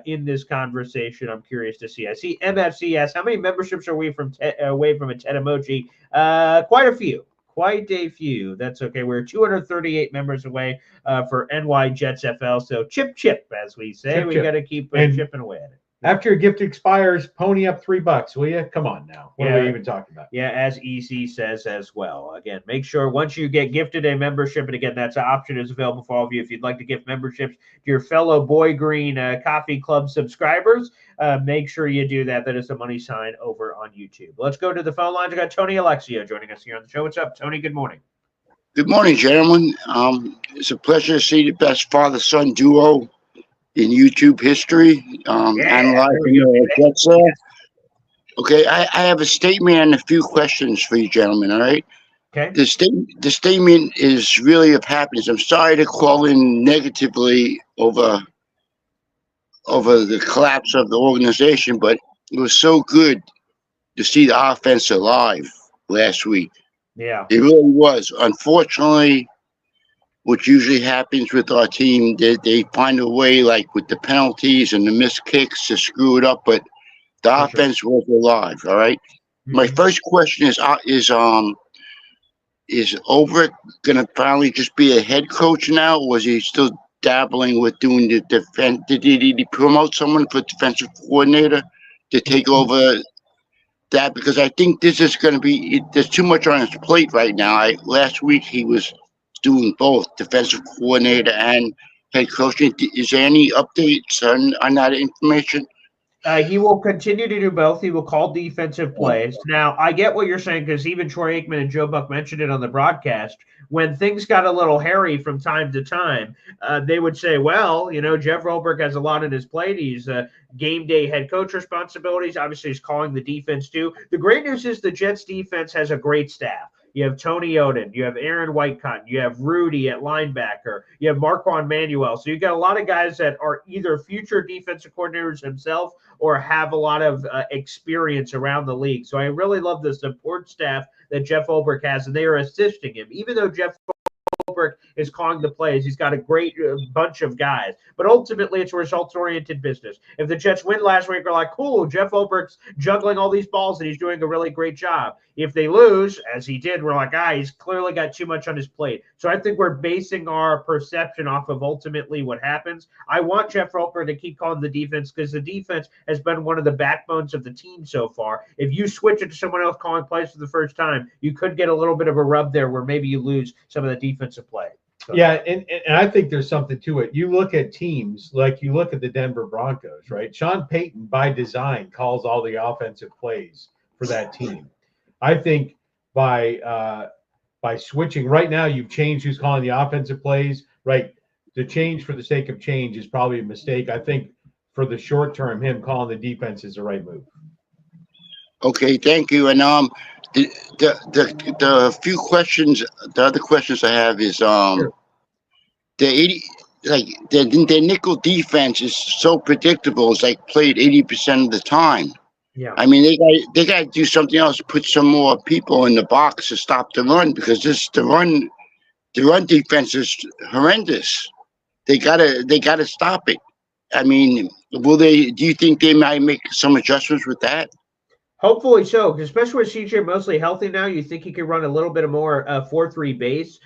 Speaker 1: in this conversation? I'm curious to see. I see MFC asks, how many memberships are we away from a TED emoji? Quite a few. Quite a few. That's okay. We're 238 members away for NY Jets FL. So chip, as we say. We got to keep chipping away at it.
Speaker 4: After your gift expires, pony up $3, will you? Come on now. What are we even talking about?
Speaker 1: Yeah, as EC says as well. Again, make sure once you get gifted a membership, and again, that's an option is available for all of you. If you'd like to gift memberships to your fellow Boy Green Coffee Club subscribers, make sure you do that. That is the money sign over on YouTube. Let's go to the phone lines. I got Tony Alexio joining us here on the show. What's up, Tony? Good morning.
Speaker 9: Good morning, gentlemen. It's a pleasure to see the best father-son duo in YouTube history, analyzing the Jets. Okay, I have a statement and a few questions for you gentlemen, all right?
Speaker 1: Okay.
Speaker 9: The statement is really of happiness. I'm sorry to call in negatively over the collapse of the organization, but it was so good to see the offense alive last week.
Speaker 1: Yeah.
Speaker 9: It really was. Unfortunately, what usually happens with our team, they find a way, like with the penalties and the missed kicks, to screw it up. But the offense was alive. All right. Mm-hmm. My first question is Ulbrich gonna finally just be a head coach now, or was he still dabbling with doing the defense? Did he promote someone for defensive coordinator to take over that? Because I think this is going to be. There's too much on his plate right now. Last week he was doing both defensive coordinator and head coaching. Is there any updates on that information?
Speaker 1: He will continue to do both. He will call defensive plays. Now, I get what you're saying because even Troy Aikman and Joe Buck mentioned it on the broadcast. When things got a little hairy from time to time, they would say, well, Jeff Ulbrich has a lot on his plate. He's game day head coach responsibilities. Obviously, he's calling the defense too. The great news is the Jets defense has a great staff. You have Tony Oden, you have Aaron Whitecotton, you have Rudy at linebacker, you have Marquand Manuel. So you've got a lot of guys that are either future defensive coordinators themselves or have a lot of experience around the league. So I really love the support staff that Jeff Ulbrich has, and they are assisting him. Even though Jeff Ulbrich is calling the plays, he's got a great bunch of guys. But ultimately, it's a results-oriented business. If the Jets win last week, we're like, cool, Jeff Ulbrich's juggling all these balls, and he's doing a really great job. If they lose, as he did, we're like, he's clearly got too much on his plate. So I think we're basing our perception off of ultimately what happens. I want Jeff Ulbrich to keep calling the defense because the defense has been one of the backbones of the team so far. If you switch it to someone else calling plays for the first time, you could get a little bit of a rub there where maybe you lose some of the defensive play.
Speaker 4: Yeah, and I think there's something to it. You look at teams like you look at the Denver Broncos, right? Sean Payton, by design, calls all the offensive plays for that team. I think by switching right now, you've changed who's calling the offensive plays, right? The change for the sake of change is probably a mistake. I think for the short term, him calling the defense is the right move.
Speaker 9: Okay, thank you. And the few questions, the other questions I have is
Speaker 4: Sure.
Speaker 9: the 80 like their nickel defense is so predictable. It's like played 80% of the time.
Speaker 1: Yeah.
Speaker 9: I mean, they got to do something else. Put some more people in the box to stop the run because the run defense is horrendous. They gotta stop it. I mean, do you think they might make some adjustments with that?
Speaker 1: Hopefully so, because especially with CJ mostly healthy now, you think he could run a little bit more 4-3 base.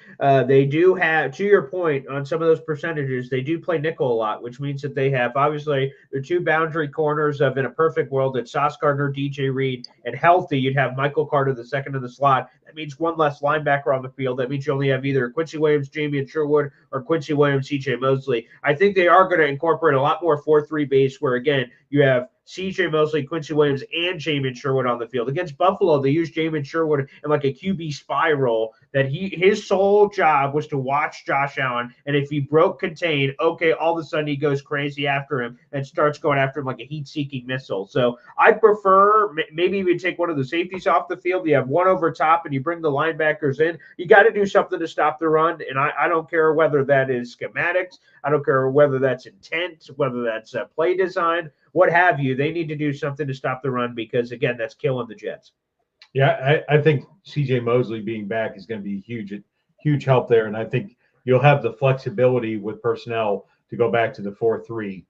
Speaker 1: They do have, to your point, on some of those percentages, they do play nickel a lot, which means that they have, obviously, their two boundary corners of, in a perfect world, it's Sauce Gardner, DJ Reed, and healthy, you'd have Michael Carter the second in the slot. That means one less linebacker on the field. That means you only have either Quincy Williams, Jamie Sherwood, or Quincy Williams, CJ Mosley. I think they are going to incorporate a lot more 4-3 base where, again, you have CJ Mosley, Quincy Williams, and Jamin Sherwood on the field. Against Buffalo, they used Jamin Sherwood in like a QB spy role that his sole job was to watch Josh Allen, and if he broke contain, okay, all of a sudden he goes crazy after him and starts going after him like a heat-seeking missile. So I prefer maybe even take one of the safeties off the field. You have one over top, and you bring the linebackers in. You got to do something to stop the run, and I don't care whether that is schematics. I don't care whether that's intent, whether that's play design, what have you. They need to do something to stop the run because, again, that's killing the Jets.
Speaker 4: Yeah, I think CJ Mosley being back is going to be huge help there. And I think you'll have the flexibility with personnel to go back to the 4-3.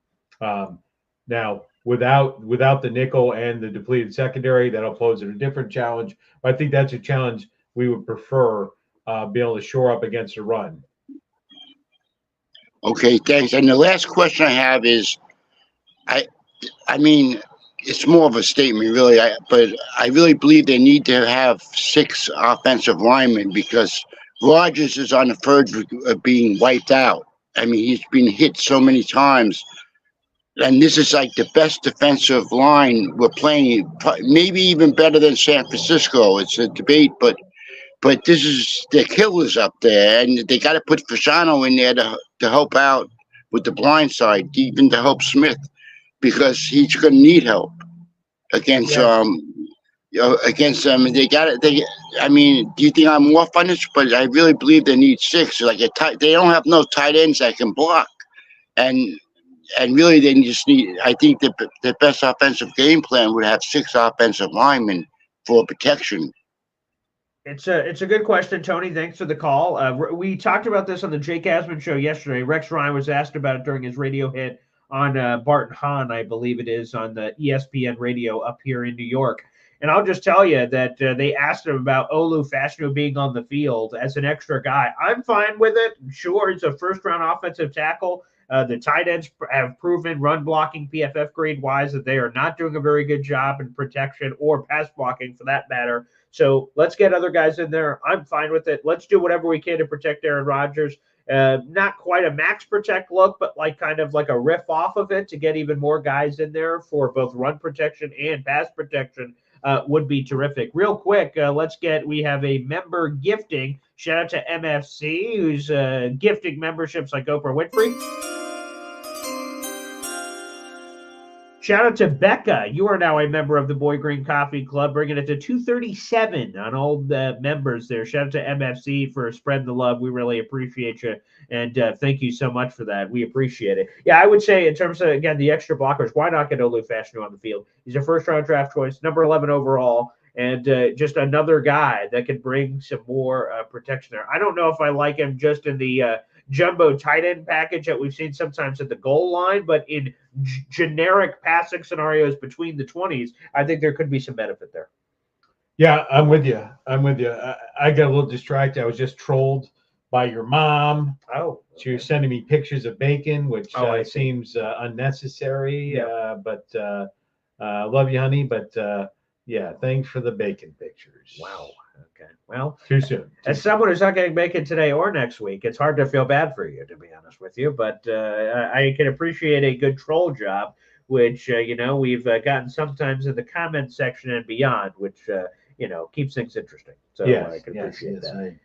Speaker 4: Now, without the nickel and the depleted secondary, that'll pose a different challenge. But I think that's a challenge we would prefer, be able to shore up against a run.
Speaker 9: Okay, thanks. And the last question I have is, I mean, it's more of a statement, really. But I really believe they need to have 6 offensive linemen because Rodgers is on the verge of being wiped out. I mean, he's been hit so many times, and this is like the best defensive line we're playing. Maybe even better than San Francisco. It's a debate, but this is the killers up there, and they got to put Fasano in there to help out with the blind side, even to help Smith. Because he's going to need help against against them. And I mean, do you think I'm off on this? But I really believe they need 6. Like they don't have no tight ends that can block, and really they just need. I think the best offensive game plan would have 6 offensive linemen for protection.
Speaker 1: It's a good question, Tony. Thanks for the call. We talked about this on the Jake Asman show yesterday. Rex Ryan was asked about it during his radio hit on Barton Hahn, I believe it is, on the ESPN radio up here in New York. And I'll just tell you that they asked him about Olu Fashanu being on the field as an extra guy. I'm fine with it. Sure, it's a first-round offensive tackle. The tight ends have proven run blocking PFF grade-wise that they are not doing a very good job in protection or pass blocking for that matter. So let's get other guys in there. I'm fine with it. Let's do whatever we can to protect Aaron Rodgers. Not quite a max protect look, but like kind of like a riff off of it to get even more guys in there for both run protection and pass protection would be terrific. Real quick, we have a member gifting. Shout out to MFC, who's gifting memberships like Oprah Winfrey. Shout out to Becca. You are now a member of the Boy Green Coffee Club, bringing it to 237 on all the members there. Shout out to MFC for spreading the love. We really appreciate you, and thank you so much for that. We appreciate it. Yeah, I would say in terms of, again, the extra blockers, why not get Olu Fashanu on the field? He's a first-round draft choice, number 11 overall, and just another guy that can bring some more protection there. I don't know if I like him just in the jumbo tight end package that we've seen sometimes at the goal line, but in generic passing scenarios between the 20s, I think there could be some benefit there.
Speaker 4: Yeah, I'm with you. I got a little distracted. I was just trolled by your mom.
Speaker 1: Oh,
Speaker 4: she was sending me pictures of bacon, which seems unnecessary.
Speaker 1: Yeah.
Speaker 4: But love you, honey. But Yeah, thanks for the bacon pictures.
Speaker 1: Wow. Okay. Well,
Speaker 4: Too soon.
Speaker 1: as someone who's not getting bacon today or next week, it's hard to feel bad for you, to be honest with you. But I can appreciate a good troll job, which we've gotten sometimes in the comment section and beyond, which keeps things interesting. So I can appreciate that.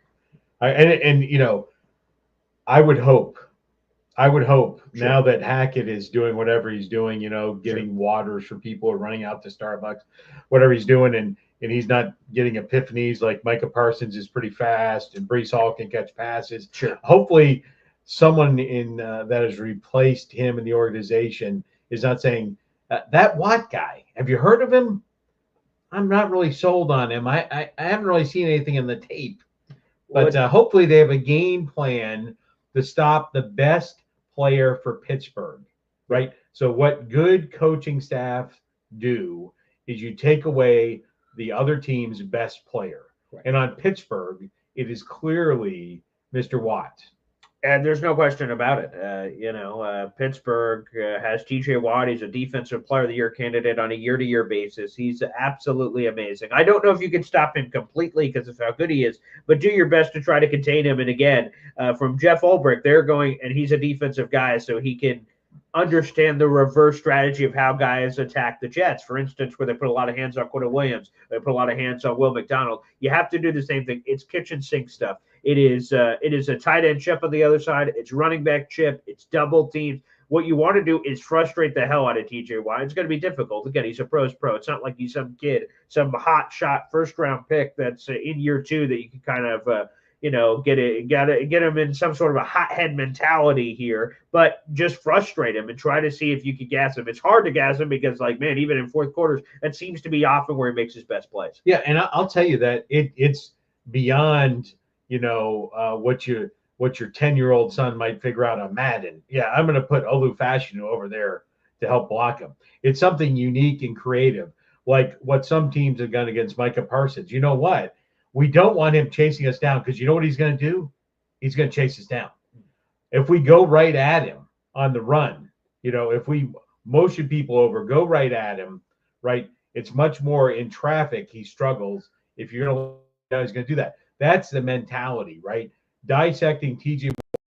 Speaker 4: I would hope now that Hackett is doing whatever he's doing, getting waters for people running out to Starbucks, whatever he's doing, and he's not getting epiphanies like Micah Parsons is pretty fast and Brees Hall can catch passes.
Speaker 1: Sure.
Speaker 4: Hopefully someone in that has replaced him in the organization is not saying, that Watt guy, have you heard of him? I'm not really sold on him. I haven't really seen anything in the tape. But hopefully they have a game plan to stop the best player for Pittsburgh, right? So what good coaching staff do is you take away the other team's best player. Right. And on Pittsburgh, it is clearly Mr. Watt.
Speaker 1: And there's no question about it. Pittsburgh has TJ Watt. He's a defensive player of the year candidate on a year-to-year basis. He's absolutely amazing. I don't know if you can stop him completely because of how good he is, but do your best to try to contain him. And again, from Jeff Ulbrich, they're going, and he's a defensive guy, so he can understand the reverse strategy of how guys attack the Jets. For instance, where they put a lot of hands on Quentin Williams, they put a lot of hands on Will McDonald. You have to do the same thing. It's kitchen sink stuff. It is a tight end chip on the other side. It's running back chip. It's double teams. What you want to do is frustrate the hell out of TJ Watt. It's going to be difficult. Again, he's a pro's pro. It's not like he's some kid, some hot shot first round pick that's in year two that you can kind of get him in some sort of a hothead mentality here, but just frustrate him and try to see if you can gas him. It's hard to gas him because, even in fourth quarters, that seems to be often where he makes his best plays.
Speaker 4: Yeah, and I'll tell you that it's beyond what your 10-year-old son might figure out on Madden. Yeah, I'm going to put Olu Fashanu over there to help block him. It's something unique and creative, like what some teams have done against Micah Parsons. You know what? We don't want him chasing us down because you know what he's going to do? He's going to chase us down. If we go right at him on the run, if we motion people over, go right at him, right? It's much more in traffic. He struggles. If you're going to, he's going to do that. That's the mentality, right? Dissecting TJ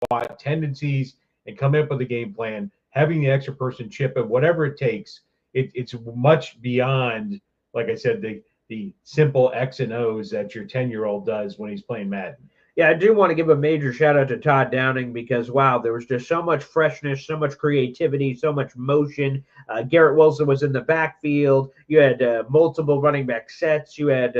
Speaker 4: Watt tendencies and coming up with a game plan, having the extra person chip it, whatever it takes. It's much beyond, like I said, the simple X and O's that your 10-year-old does when he's playing Madden.
Speaker 1: Yeah, I do want to give a major shout out to Todd Downing because, wow, there was just so much freshness, so much creativity, so much motion. Garrett Wilson was in the backfield. You had multiple running back sets. You had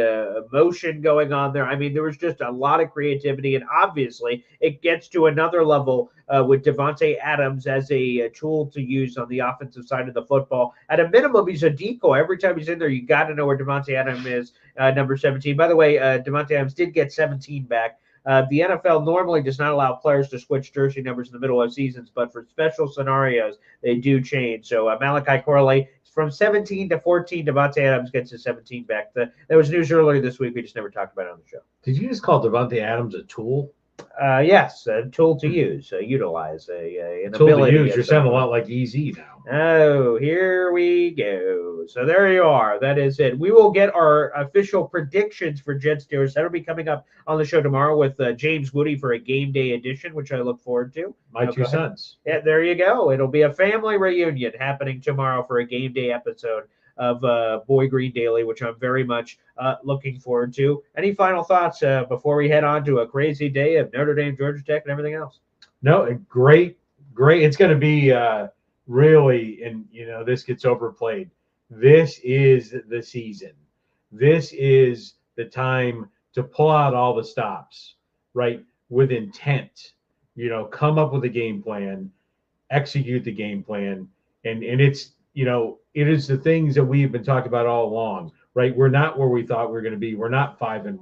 Speaker 1: motion going on there. I mean, there was just a lot of creativity, and obviously it gets to another level with Davante Adams as a tool to use on the offensive side of the football. At a minimum, he's a decoy. Every time he's in there, you got to know where Davante Adams is, number 17. By the way, Davante Adams did get 17 back. The NFL normally does not allow players to switch jersey numbers in the middle of seasons, but for special scenarios, they do change. So Malachi Corley, from 17 to 14, Davante Adams gets his 17 back. There was news earlier this week. We just never talked about it on the show.
Speaker 4: Did you just call Davante Adams a tool?
Speaker 1: Yes, a tool to use, utilize, an
Speaker 4: tool
Speaker 1: ability.
Speaker 4: To use. You're sounding a lot like EZ now.
Speaker 1: Oh, here we go. So there you are. That is it. We will get our official predictions for Jets Steelers. That'll be coming up on the show tomorrow with James Woody for a game day edition, which I look forward to.
Speaker 4: My two sons.
Speaker 1: Yeah, there you go. It'll be a family reunion happening tomorrow for a game day episode of Boy Green Daily, which I'm very much looking forward to. Any final thoughts before we head on to a crazy day of Notre Dame, Georgia Tech, and everything else?
Speaker 4: No, great. It's going to be really, and this gets overplayed. This is the season. This is the time to pull out all the stops, right? With intent, come up with a game plan, execute the game plan. And it's, it is the things that we've been talking about all along, right? We're not where we thought we were going to be. We're not 5-1.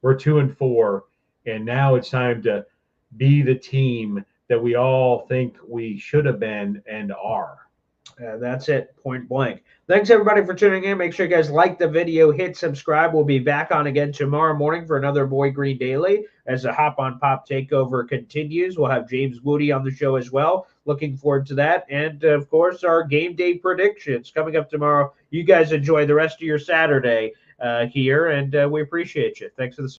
Speaker 4: We're 2-4. And now it's time to be the team that we all think we should have been and are.
Speaker 1: That's it, point blank. Thanks, everybody, for tuning in. Make sure you guys like the video, hit subscribe. We'll be back on again tomorrow morning for another Boy Green Daily as the Hop on Pop takeover continues. We'll have James Woody on the show as well. Looking forward to that. And, of course, our game day predictions coming up tomorrow. You guys enjoy the rest of your Saturday here, and we appreciate you. Thanks for the